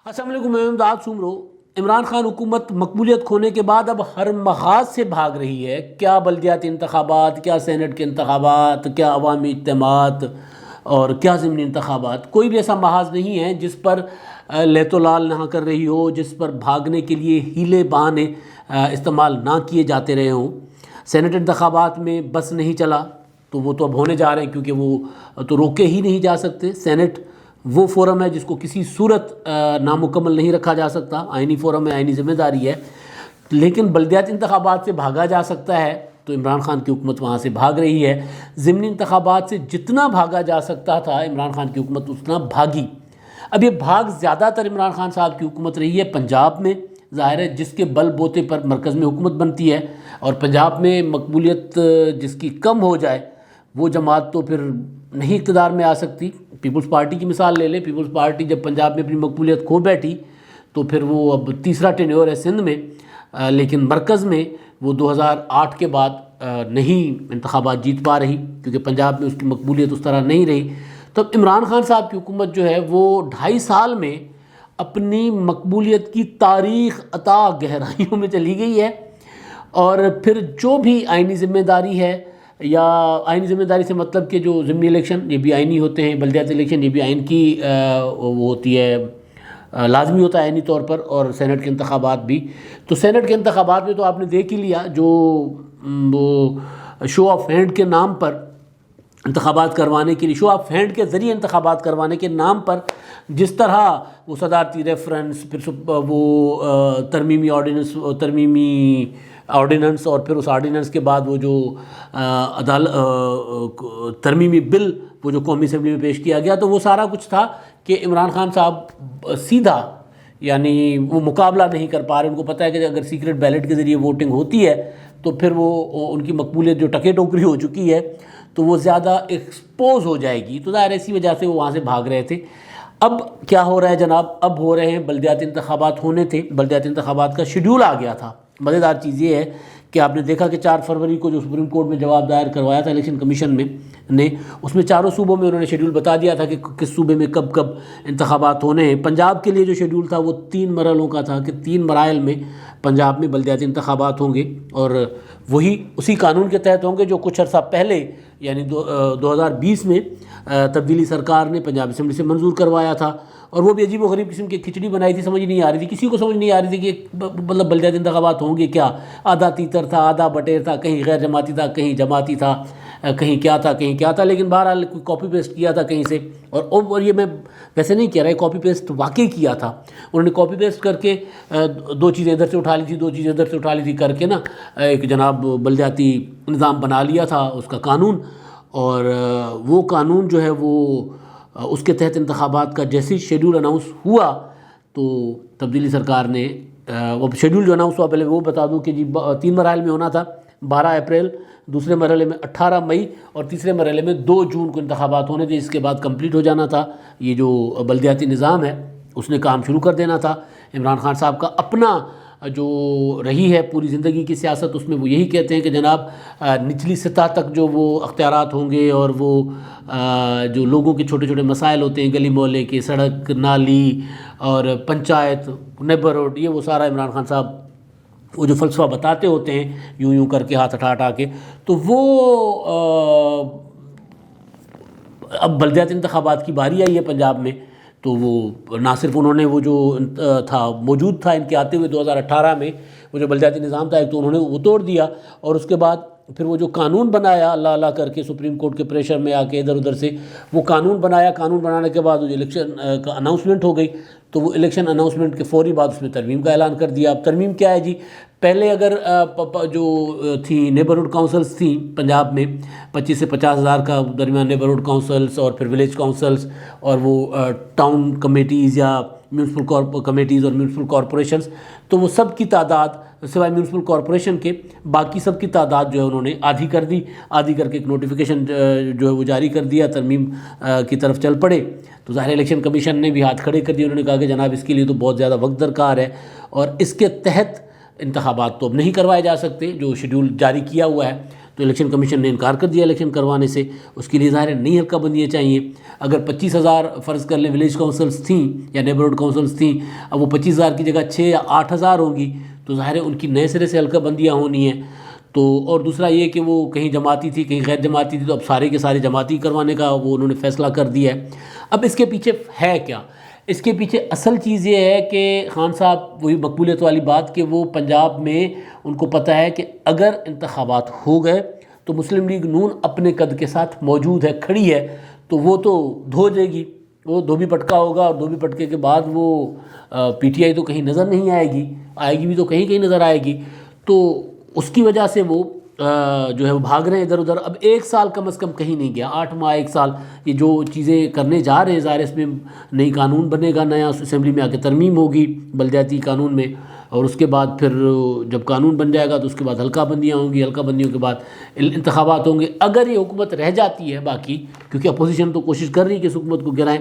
السلام علیکم، میں امداد سومرو۔ عمران خان حکومت مقبولیت کھونے کے بعد اب ہر محاذ سے بھاگ رہی ہے، کیا بلدیاتی انتخابات، کیا سینٹ کے انتخابات، کیا عوامی اجتماعات اور کیا ضمنی انتخابات۔ کوئی بھی ایسا محاذ نہیں ہے جس پر لیت و لال نہ کر رہی ہو، جس پر بھاگنے کے لیے ہیلے بہانے استعمال نہ کیے جاتے رہے ہوں۔ سینٹ انتخابات میں بس نہیں چلا تو وہ تو اب ہونے جا رہے ہیں، کیونکہ وہ تو روکے ہی نہیں جا سکتے۔ سینٹ وہ فورم ہے جس کو کسی صورت نامکمل نہیں رکھا جا سکتا، آئینی فورم ہے، آئینی ذمہ داری ہے۔ لیکن بلدیاتی انتخابات سے بھاگا جا سکتا ہے، تو عمران خان کی حکومت وہاں سے بھاگ رہی ہے۔ ضمنی انتخابات سے جتنا بھاگا جا سکتا تھا عمران خان کی حکومت اتنا بھاگی۔ اب یہ بھاگ زیادہ تر عمران خان صاحب کی حکومت رہی ہے پنجاب میں، ظاہر ہے جس کے بل بوتے پر مرکز میں حکومت بنتی ہے، اور پنجاب میں مقبولیت جس کی کم ہو جائے وہ جماعت تو پھر نہیں اقتدار میں آ سکتی۔ پیپلز پارٹی کی مثال لے لیں، پیپلز پارٹی جب پنجاب میں اپنی مقبولیت کھو بیٹھی تو پھر وہ اب تیسرا ٹینیور ہے سندھ میں، لیکن مرکز میں وہ 2008 کے بعد نہیں انتخابات جیت پا رہی، کیونکہ پنجاب میں اس کی مقبولیت اس طرح نہیں رہی۔ تو اب عمران خان صاحب کی حکومت جو ہے وہ 2.5 سال میں اپنی مقبولیت کی تاریخ عطا گہرائیوں میں چلی گئی ہے، اور پھر جو بھی آئینی ذمہ داری ہے، یا آئینی ذمہ داری سے مطلب کہ جو ضمنی الیکشن یہ بھی آئینی ہوتے ہیں، بلدیاتی الیکشن یہ بھی آئین کی وہ ہوتی ہے، لازمی ہوتا ہے آئینی طور پر، اور سینٹ کے انتخابات بھی۔ تو سینٹ کے انتخابات میں تو آپ نے دیکھ ہی لیا، جو وہ شو آف ہینڈ کے نام پر انتخابات کروانے کے لیے، شو آف ہینڈ کے ذریعے انتخابات کروانے کے نام پر جس طرح وہ صدارتی ریفرنس، پھر وہ ترمیمی آرڈیننس، اور پھر اس آرڈیننس کے بعد وہ جو ترمیمی بل وہ جو قومی اسمبلی میں پیش کیا گیا، تو وہ سارا کچھ تھا کہ عمران خان صاحب سیدھا، یعنی وہ مقابلہ نہیں کر پا رہے۔ ان کو پتہ ہے کہ اگر سیکرٹ بیلٹ کے ذریعے ووٹنگ ہوتی ہے تو پھر وہ ان کی مقبولیت جو ٹکے ٹوکری ہو چکی ہے تو وہ زیادہ ایکسپوز ہو جائے گی، تو ظاہر اسی وجہ سے وہ وہاں سے بھاگ رہے تھے۔ اب کیا ہو رہا ہے جناب؟ اب ہو رہے ہیں بلدیاتی انتخابات ہونے تھے، بلدیاتی انتخابات کا شیڈول آ گیا تھا۔ مزیدار چیز یہ ہے کہ آپ نے دیکھا کہ 4 فروری کو جو سپریم کورٹ میں جواب دائر کروایا تھا الیکشن کمیشن نے اس میں چاروں صوبوں میں انہوں نے شیڈول بتا دیا تھا کہ کس صوبے میں کب کب انتخابات ہونے ہیں۔ پنجاب کے لیے جو شیڈول تھا وہ 3 مرحلوں کا تھا، کہ 3 مراحل میں پنجاب میں بلدیاتی انتخابات ہوں گے، اور وہی اسی قانون کے تحت ہوں گے جو کچھ عرصہ پہلے یعنی 2020 میں تبدیلی سرکار نے پنجاب اسمبلی سے منظور کروایا تھا۔ اور وہ بھی عجیب و غریب قسم کی کھچڑی بنائی تھی، سمجھ نہیں آ رہی تھی، کسی کو سمجھ نہیں آ رہی تھی کہ مطلب بلدیاتی انتخابات ہوں گے کیا۔ آدھا تیتر تھا، آدھا بٹیر تھا، کہیں غیر جماعتی تھا، کہیں جماعتی تھا، کہیں کیا تھا، کہیں کیا تھا، لیکن بہرحال کاپی پیسٹ کیا تھا کہیں سے۔ اور یہ میں ویسے نہیں کہہ رہا، کاپی پیسٹ واقعی کیا تھا انہوں نے، کاپی پیسٹ کر کے 2 چیزیں ادھر سے اٹھا لی تھی، 2 چیزیں ادھر سے اٹھا لی تھی کر کے نا ایک جناب بلدیاتی نظام بنا لیا تھا، اس کا قانون۔ اور وہ قانون جو ہے وہ اس کے تحت انتخابات کا جیسے شیڈول اناؤنس ہوا تو تبدیلی سرکار نے وہ شیڈول جو اناؤنس ہوا، پہلے وہ بتا دوں کہ جی 3 مراحل میں ہونا تھا، 12 اپریل، دوسرے مرحلے میں 18 مئی، اور تیسرے مرحلے میں 2 جون کو انتخابات ہونے تھے۔ اس کے بعد کمپلیٹ ہو جانا تھا یہ جو بلدیاتی نظام ہے، اس نے کام شروع کر دینا تھا۔ عمران خان صاحب کا اپنا جو رہی ہے پوری زندگی کی سیاست، اس میں وہ یہی کہتے ہیں کہ جناب نچلی سطح تک جو وہ اختیارات ہوں گے، اور وہ جو لوگوں کے چھوٹے چھوٹے مسائل ہوتے ہیں، گلی محلے کے، سڑک، نالی اور پنچایت، نیبرہڈ، یہ وہ سارا عمران خان صاحب وہ جو فلسفہ بتاتے ہوتے ہیں یوں یوں کر کے، ہاتھ اٹھا کے، تو وہ اب بلدیاتی انتخابات کی باری آئی ہے پنجاب میں، تو وہ نہ صرف انہوں نے وہ جو تھا موجود تھا ان کے آتے ہوئے 2018 میں وہ جو بلدیاتی نظام تھا ایک، تو انہوں نے وہ توڑ دیا، اور اس کے بعد پھر وہ جو قانون بنایا اللہ اللہ کر کے سپریم کورٹ کے پریشر میں آ کے ادھر ادھر سے وہ قانون بنایا، قانون بنانے کے بعد وہ جو الیکشن کا اناؤنسمنٹ ہو گئی، تو وہ الیکشن اناؤنسمنٹ کے فوری بعد اس میں ترمیم کا اعلان کر دیا۔ اب ترمیم کیا ہے جی؟ پہلے اگر جو تھیں نیبرہڈ کونسلز تھیں پنجاب میں 25 سے 50 ہزار کا درمیان نیبرہڈ کونسلز، اور پھر ولیج کونسلز، اور وہ ٹاؤن کمیٹیز یا میونسپل کمیٹیز اور میونسپل کارپوریشنز، تو وہ سب کی تعداد سوائے میونسپل کارپوریشن کے باقی سب کی تعداد جو ہے انہوں نے آدھی کر دی، آدھی کر کے ایک نوٹیفیکیشن جو ہے وہ جاری کر دیا، ترمیم کی طرف چل پڑے۔ تو ظاہر الیکشن کمیشن نے بھی ہاتھ کھڑے کر دیے، انہوں نے کہا کہ جناب اس کے لیے تو بہت زیادہ وقت درکار ہے، اور اس کے تحت انتخابات تو اب نہیں کروائے جا سکتے جو شیڈول جاری کیا ہوا ہے۔ تو الیکشن کمیشن نے انکار کر دیا الیکشن کروانے سے. اس کے لیے ظاہر ہے نئی حلقہ بندیاں چاہیے. اگر 25,000 فرض کر لیں ولیج کونسلز تھیں یا نیبرہڈ کونسلز تھیں, اب وہ 25,000 کی جگہ 6 یا 8,000 ہوں گی, تو ظاہر ہے ان کی نئے سرے سے حلقہ بندیاں ہونی ہیں. تو اور دوسرا یہ کہ وہ کہیں جماعتی تھی کہیں غیر جماعتی تھی, تو اب سارے کے سارے جماعتی کروانے کا وہ انہوں نے فیصلہ کر دیا ہے. اب اس کے پیچھے ہے کیا؟ اس کے پیچھے اصل چیز یہ ہے کہ خان صاحب وہی مقبولیت والی بات کہ وہ پنجاب میں ان کو پتہ ہے کہ اگر انتخابات ہو گئے تو مسلم لیگ نون اپنے قد کے ساتھ موجود ہے, کھڑی ہے, تو وہ تو دھو دے گی, وہ دھوبی پٹکا ہوگا, اور دھوبی پٹکے کے بعد وہ پی ٹی آئی تو کہیں نظر نہیں آئے گی, آئے گی بھی تو کہیں کہیں نظر آئے گی. تو اس کی وجہ سے وہ جو ہے وہ بھاگ رہے ہیں ادھر ادھر. اب 1 سال کم از کم کہیں نہیں گیا, 8 ماہ 1 سال یہ جو چیزیں کرنے جا رہے ہیں, ظاہر اس میں نئی قانون بنے گا, نیا اسمبلی میں آ کے ترمیم ہوگی بلدیاتی قانون میں, اور اس کے بعد پھر جب قانون بن جائے گا تو اس کے بعد حلقہ بندیاں ہوں گی, حلقہ بندیوں کے بعد انتخابات ہوں گے. اگر یہ حکومت رہ جاتی ہے باقی, کیونکہ اپوزیشن تو کوشش کر رہی ہے کہ اس حکومت کو گرائیں,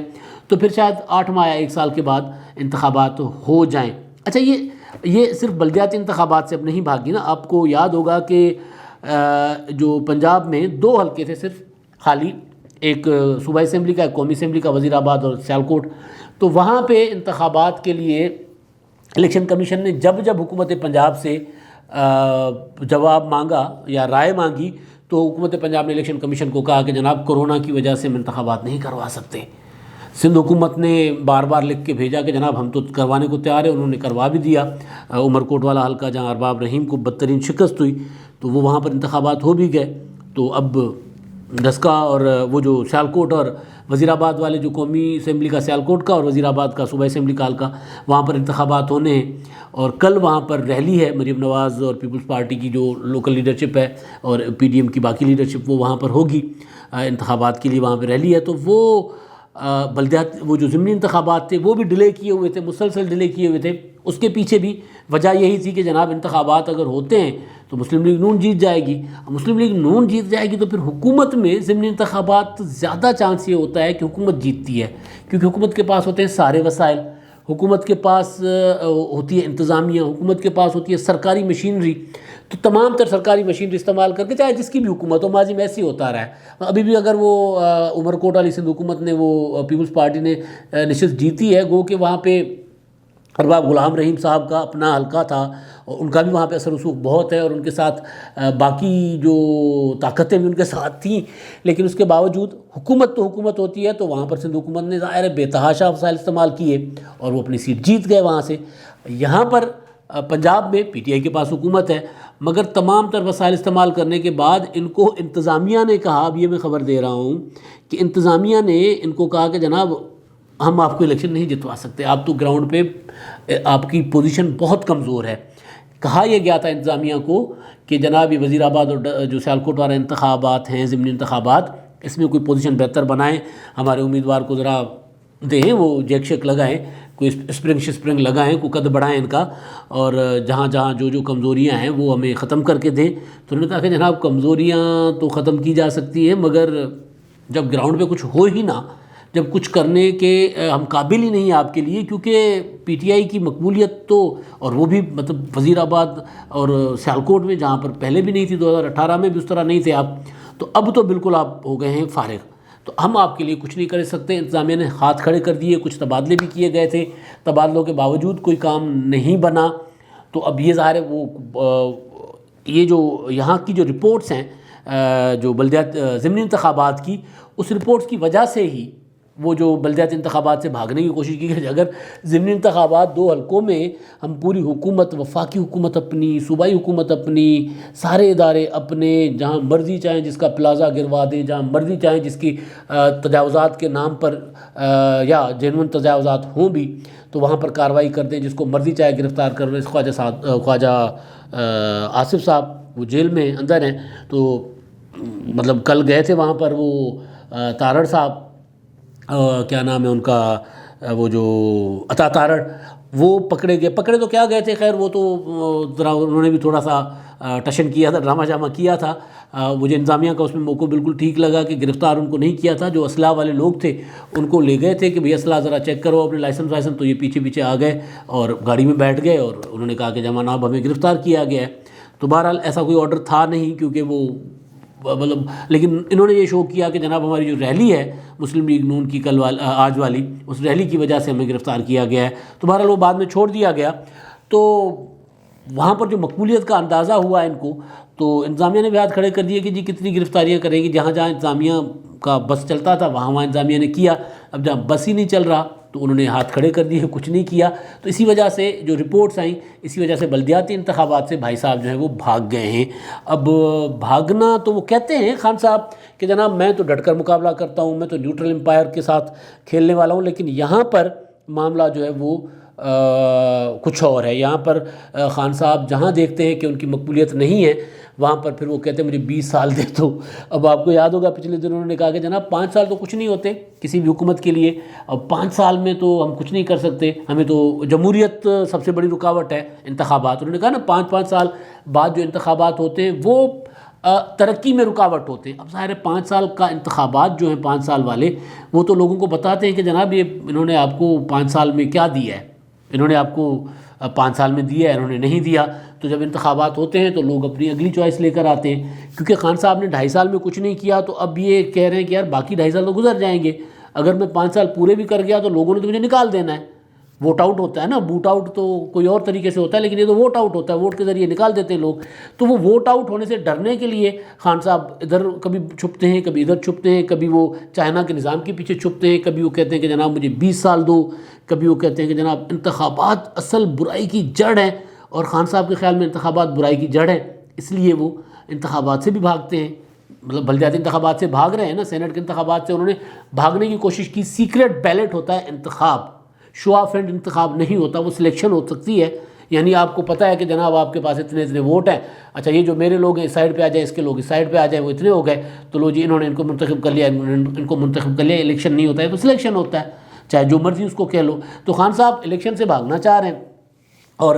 تو پھر شاید 8 ماہ یا 1 سال کے بعد انتخابات ہو جائیں. اچھا, یہ صرف بلدیاتی انتخابات سے اب نہیں بھاگی نا. آپ کو یاد ہوگا کہ جو پنجاب میں 2 حلقے تھے صرف خالی, ایک صوبائی اسمبلی کا, ایک قومی اسمبلی کا, وزیر آباد اور سیالکوٹ. تو وہاں پہ انتخابات کے لیے الیکشن کمیشن نے جب حکومت پنجاب سے جواب مانگا یا رائے مانگی, تو حکومت پنجاب نے الیکشن کمیشن کو کہا کہ جناب کرونا کی وجہ سے ہم انتخابات نہیں کروا سکتے. سندھ حکومت نے بار بار لکھ کے بھیجا کہ جناب ہم تو کروانے کو تیار ہیں, انہوں نے کروا بھی دیا. عمر کوٹ والا حلقہ جہاں ارباب رحیم کو بدترین شکست ہوئی, تو وہ وہاں پر انتخابات ہو بھی گئے. تو اب ڈسکا اور وہ جو سیالکوٹ اور وزیر آباد والے, جو قومی اسمبلی کا سیالکوٹ کا اور وزیر آباد کا صوبائی اسمبلی کا حلقہ, وہاں پر انتخابات ہونے ہیں. اور کل وہاں پر ریلی ہے مریم نواز اور پیپلز پارٹی کی جو لوکل لیڈرشپ ہے, اور پی ڈی ایم کی باقی لیڈرشپ, وہ وہاں پر ہوگی انتخابات کے لیے, وہاں پہ ریلی ہے. تو وہ بلدیات, وہ جو ضمنی انتخابات تھے وہ بھی ڈیلے کیے ہوئے تھے, مسلسل ڈیلے کیے ہوئے تھے. اس کے پیچھے بھی وجہ یہی تھی کہ جناب انتخابات اگر ہوتے ہیں تو مسلم لیگ نون جیت جائے گی. مسلم لیگ نون جیت جائے گی تو پھر حکومت میں ضمنی انتخابات زیادہ چانس یہ ہوتا ہے کہ حکومت جیتتی ہے, کیونکہ حکومت کے پاس ہوتے ہیں سارے وسائل, حکومت کے پاس ہوتی ہے انتظامیہ, حکومت کے پاس ہوتی ہے سرکاری مشینری. تو تمام تر سرکاری مشینری استعمال کر کے, چاہے جس کی بھی حکومت ہو, ماضی میں ایسے ہی ہوتا رہا ہے. ابھی بھی اگر وہ عمر کوٹ والی سندھ حکومت نے, وہ پیپلز پارٹی نے نشست جیتی ہے, گو کہ وہاں پہ ارباب غلام رحیم صاحب کا اپنا حلقہ تھا, اور ان کا بھی وہاں پہ اثر رسوخ بہت ہے, اور ان کے ساتھ باقی جو طاقتیں بھی ان کے ساتھ تھیں. لیکن اس کے باوجود حکومت تو حکومت ہوتی ہے, تو وہاں پر سندھ حکومت نے ظاہر بے تحاشا وسائل استعمال کیے اور وہ اپنی سیٹ جیت گئے وہاں سے. یہاں پر پنجاب میں پی ٹی آئی کے پاس حکومت ہے, مگر تمام تر وسائل استعمال کرنے کے بعد ان کو انتظامیہ نے کہا, اب یہ میں خبر دے رہا ہوں کہ انتظامیہ نے ان کو کہا کہ جناب ہم آپ کو الیکشن نہیں جتوا سکتے, آپ تو گراؤنڈ پہ آپ کی پوزیشن بہت کمزور ہے. کہا یہ گیا تھا انتظامیہ کو کہ جناب یہ وزیر آباد اور جو سیالکوٹ والا انتخابات ہیں, ضمنی انتخابات, اس میں کوئی پوزیشن بہتر بنائیں, ہمارے امیدوار کو ذرا دیں, وہ جیک شیک لگائیں, کوئی اسپرنگ لگائیں, کوئی قد بڑھائیں ان کا, اور جہاں جہاں جو کمزوریاں ہیں وہ ہمیں ختم کر کے دیں. تو انہوں نے کہا کہ جناب کمزوریاں تو ختم کی جا سکتی ہیں, مگر جب گراؤنڈ پہ کچھ ہو ہی نہ, جب کچھ کرنے کے ہم قابل ہی نہیں آپ کے لیے, کیونکہ پی ٹی آئی کی مقبولیت تو, اور وہ بھی مطلب وزیر آباد اور سیالکوٹ میں جہاں پر پہلے بھی نہیں تھی, 2018 میں بھی اس طرح نہیں تھے آپ, تو اب تو بالکل آپ ہو گئے ہیں فارغ, تو ہم آپ کے لیے کچھ نہیں کر سکتے. انتظامیہ نے ہاتھ کھڑے کر دیے, کچھ تبادلے بھی کیے گئے تھے, تبادلوں کے باوجود کوئی کام نہیں بنا. تو اب یہ ظاہر ہے وہ یہ جو یہاں کی جو رپورٹس ہیں جو بلدیات ضمنی انتخابات کی, اس رپورٹس کی وجہ سے ہی وہ جو بلدیاتی انتخابات سے بھاگنے کی کوشش کی گئی. اگر ضمنی انتخابات 2 حلقوں میں ہم پوری حکومت, وفاقی حکومت اپنی, صوبائی حکومت اپنی, سارے ادارے اپنے, جہاں مرضی چاہیں جس کا پلازا گروا دیں, جہاں مرضی چاہیں جس کی تجاوزات کے نام پر یا جینون تجاوزات ہوں بھی تو وہاں پر کارروائی کر دیں, جس کو مرضی چاہے گرفتار کر لیں. خواجہ آصف صاحب وہ جیل میں اندر ہیں, تو مطلب کل گئے تھے وہاں پر, وہ تارڑ صاحب کیا نام ہے ان کا, وہ جو عطا تارڑ, وہ پکڑے تو کیا گئے تھے, خیر وہ تو ذرا انہوں نے بھی تھوڑا سا ٹشن کیا تھا, ڈرامہ جامہ کیا تھا. مجھے انتظامیہ کا اس میں موقع بالکل ٹھیک لگا کہ گرفتار ان کو نہیں کیا تھا. جو اسلحہ والے لوگ تھے ان کو لے گئے تھے کہ بھئی اسلحہ ذرا چیک کرو اپنے لائسنس, تو یہ پیچھے آ گئے اور گاڑی میں بیٹھ گئے, اور انہوں نے کہا کہ جناب ہمیں گرفتار کیا گیا ہے. تو بہرحال ایسا کوئی آرڈر تھا نہیں, کیونکہ وہ مطلب لیکن انہوں نے یہ شو کیا کہ جناب ہماری جو ریلی ہے مسلم لیگ نون کی آج والی، اس ریلی کی وجہ سے ہمیں گرفتار کیا گیا ہے، تو بہرحال وہ بعد میں چھوڑ دیا گیا۔ تو وہاں پر جو مقبولیت کا اندازہ ہوا ان کو، تو انتظامیہ نے بھی ہاتھ کھڑے کر دیے کہ جی کتنی گرفتاریاں کریں گی، جہاں جہاں انتظامیہ کا بس چلتا تھا وہاں وہاں انتظامیہ نے کیا، اب جہاں بس ہی نہیں چل رہا تو انہوں نے ہاتھ کھڑے کر دیے، کچھ نہیں کیا۔ تو اسی وجہ سے جو رپورٹس آئیں، اسی وجہ سے بلدیاتی انتخابات سے بھائی صاحب جو ہیں وہ بھاگ گئے ہیں۔ اب بھاگنا تو وہ کہتے ہیں خان صاحب کہ جناب میں تو ڈٹ کر مقابلہ کرتا ہوں، میں تو نیوٹرل امپائر کے ساتھ کھیلنے والا ہوں، لیکن یہاں پر معاملہ جو ہے وہ کچھ اور ہے۔ یہاں پر خان صاحب جہاں دیکھتے ہیں کہ ان کی مقبولیت نہیں ہے، وہاں پر پھر وہ کہتے ہیں مجھے 20 سال دے دو۔ اب آپ کو یاد ہوگا پچھلے دنوں انہوں نے کہا کہ جناب 5 سال تو کچھ نہیں ہوتے کسی بھی حکومت کے لیے، اب 5 سال میں تو ہم کچھ نہیں کر سکتے، ہمیں تو جمہوریت سب سے بڑی رکاوٹ ہے، انتخابات۔ انہوں نے کہا نا 5 سال بعد جو انتخابات ہوتے ہیں وہ ترقی میں رکاوٹ ہوتے ہیں۔ اب ظاہر ہے 5 سال کا انتخابات جو ہیں 5 سال والے، وہ تو لوگوں کو بتاتے ہیں کہ جناب یہ انہوں نے آپ کو 5 سال میں کیا دیا ہے، انہوں نے آپ کو 5 سال میں دیا ہے، انہوں نے نہیں دیا۔ تو جب انتخابات ہوتے ہیں تو لوگ اپنی اگلی چوائس لے کر آتے ہیں، کیونکہ خان صاحب نے 2.5 سال میں کچھ نہیں کیا، تو اب یہ کہہ رہے ہیں کہ یار باقی 2.5 سال تو گزر جائیں گے، اگر میں 5 سال پورے بھی کر گیا تو لوگوں نے تو مجھے نکال دینا ہے۔ ووٹ آؤٹ ہوتا ہے نا، بوٹ آؤٹ تو کوئی اور طریقے سے ہوتا ہے، لیکن یہ تو ووٹ آؤٹ ہوتا ہے، ووٹ کے ذریعے نکال دیتے ہیں لوگ۔ تو وہ ووٹ آؤٹ ہونے سے ڈرنے کے لیے خان صاحب ادھر کبھی چھپتے ہیں، کبھی ادھر چھپتے ہیں، کبھی وہ چائنا کے نظام کے پیچھے چھپتے ہیں، کبھی وہ کہتے ہیں کہ جناب مجھے 20 سال دو، کبھی وہ کہتے ہیں کہ جناب انتخابات اصل برائی کی جڑ ہے، اور خان صاحب کے خیال میں انتخابات برائی کی جڑ ہے، اس لیے وہ انتخابات سے بھی بھاگتے ہیں۔ مطلب بلدیاتی انتخابات سے بھاگ رہے ہیں نا، سینٹ کے انتخابات سے انہوں نے بھاگنے کی کوشش کی۔ سیکریٹ بیلٹ ہوتا ہے انتخاب، شو آف ہینڈ انتخاب نہیں ہوتا، وہ سلیکشن ہو سکتی ہے، یعنی آپ کو پتہ ہے کہ جناب آپ کے پاس اتنے ووٹ ہیں، اچھا یہ جو میرے لوگ ہیں اس سائڈ پہ آ جائیں، اس کے لوگ اس سائڈ پہ آ جائیں، وہ اتنے ہو گئے تو لو جی انہوں نے ان کو منتخب کر لیا، ان کو منتخب کر لیا۔ الیکشن نہیں ہوتا ہے تو سلیکشن ہوتا ہے، چاہے جو مرضی اس کو کہہ لو۔ تو خان صاحب الیکشن سے بھاگنا چاہ رہے ہیں اور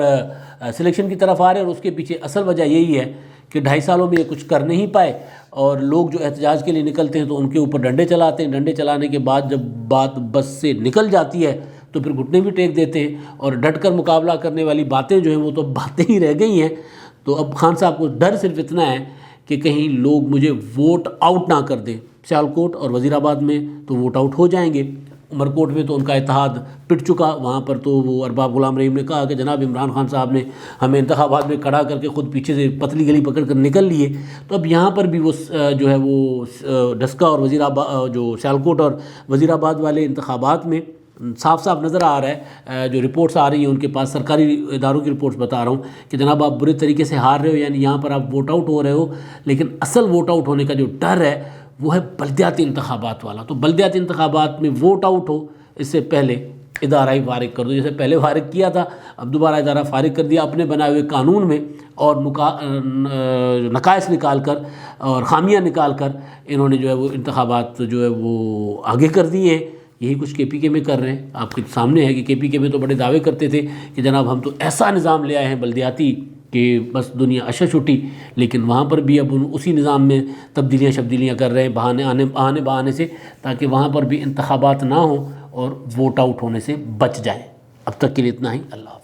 سلیکشن کی طرف آ رہے ہیں، اور اس کے پیچھے اصل وجہ یہی ہے کہ 2.5 سالوں میں یہ کچھ کر نہیں پائے، اور لوگ جو احتجاج کے لیے نکلتے ہیں تو ان کے اوپر ڈنڈے چلاتے ہیں، ڈنڈے چلانے کے بعد جب بات بس سے نکل جاتی ہے تو پھر گھٹنے بھی ٹیک دیتے ہیں، اور ڈٹ کر مقابلہ کرنے والی باتیں جو ہیں وہ تو باتیں ہی رہ گئی ہیں۔ تو اب خان صاحب کو ڈر صرف اتنا ہے کہ کہیں لوگ مجھے ووٹ آؤٹ نہ کر دیں۔ سیالکوٹ اور وزیر آباد میں تو ووٹ آؤٹ ہو جائیں گے، عمرکوٹ میں تو ان کا اتحاد پٹ چکا، وہاں پر تو وہ ارباب غلام رحیم نے کہا کہ جناب عمران خان صاحب نے ہمیں انتخابات میں کھڑا کر کے خود پیچھے سے پتلی گلی پکڑ کر نکل لیے۔ تو اب یہاں پر بھی وہ جو ہے وہ ڈسکا اور وزیر آباد، جو سیالکوٹ اور وزیر آباد والے انتخابات میں صاف صاف نظر آ رہا ہے، جو رپورٹس آ رہی ہیں ان کے پاس، سرکاری اداروں کی رپورٹس بتا رہا ہوں کہ جناب آپ برے طریقے سے ہار رہے ہو، یعنی یہاں پر آپ ووٹ آؤٹ ہو رہے ہو، لیکن اصل ووٹ آؤٹ ہونے کا جو ڈر ہے وہ ہے بلدیاتی انتخابات والا۔ تو بلدیاتی انتخابات میں ووٹ آؤٹ ہو اس سے پہلے ادارہ ہی فارغ کر دو، جیسے پہلے فارغ کیا تھا اب دوبارہ ادارہ فارغ کر دیا اپنے بنائے ہوئے قانون میں، اور نقائص نکال کر اور خامیاں نکال کر انہوں نے جو ہے وہ انتخابات جو ہے وہ آگے کر دیے ہیں۔ یہی کچھ کے پی کے میں کر رہے ہیں، آپ کے سامنے ہے کہ کے پی کے میں تو بڑے دعوے کرتے تھے کہ جناب ہم تو ایسا نظام لے آئے ہیں بلدیاتی کہ بس دنیا اشش اٹھی، لیکن وہاں پر بھی اب اسی نظام میں تبدیلیاں کر رہے ہیں بہانے بہانے سے، تاکہ وہاں پر بھی انتخابات نہ ہوں اور ووٹ آؤٹ ہونے سے بچ جائیں۔ اب تک کے لیے اتنا ہی، اللہ حافظ۔